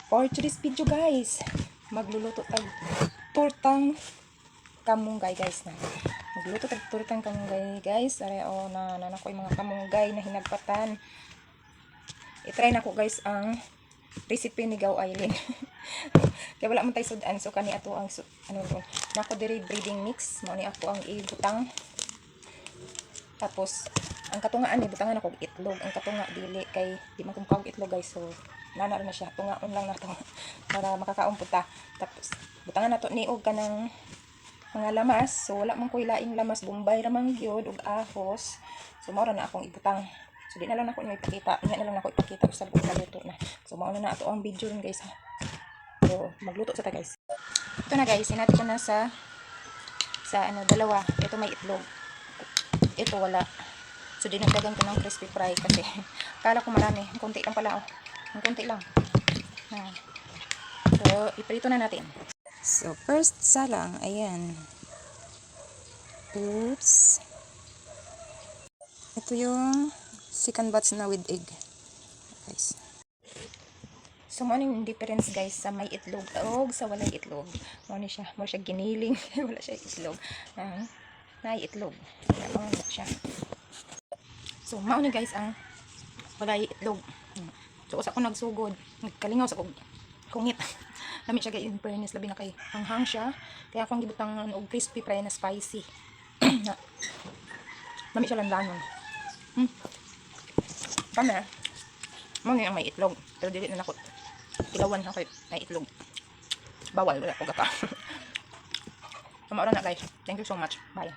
For today's video guys, magluluto tag tortang kamunggay guys na. Magluluto tag tortang kamunggay guys. Are o na ko yung mga kamunggay na hinagpatan. I-try na ko guys ang recipe ni Gaw Aileen. Kaya wala man tayo sudan, so kani ato ang ano ro. Nako diri breeding mix, mo ni ako ang ibutang. Tapos ang katungaan ni butangan ako itlog. Ang katunga dili kay di man kumkaw itlog guys. So nana na siya, tungaon lang nato para makakaon puta. Tapos butangan nato ni og kanang mga lamas. So wala man koy laing lamas, bombay ra man gyud og ahos. So mao ra na akong ibutang. So di na lang nako ipakita, nya na lang nako ipakita sa luto na. So mao na ato ang video rin guys ha. So magluto sa ta guys. Ito na guys, sinati ko na sa ano dalawa. Ito may itlog. Ito wala. So dinagdagan ko ng crispy fry kasi kala ko marami, konti lang pala oh. Ang konti lang. So, iprito na natin. So, first salang. Ayan. Oops. Ito yung second batch na with egg. Guys. So, ano yung difference guys sa may itlog o sa walay itlog. Ano siya? Mo siya giniling. Wala siya itlog. May itlog. Ano siya. So, mauna guys ang walay itlog. So, usa ko nagsugod. Nagkalingaw sa kungit. Lami siya guys, in fairness, labi na kay hanghang siya. Kaya akong gibutang og crispy fry na spicy. Lami siya landanon. Kami, mo ang may itlog. Pero dili na ako. Tilawan ako may itlog. Bawal, wala ko gata. So, maura na guys. Thank you so much. Bye.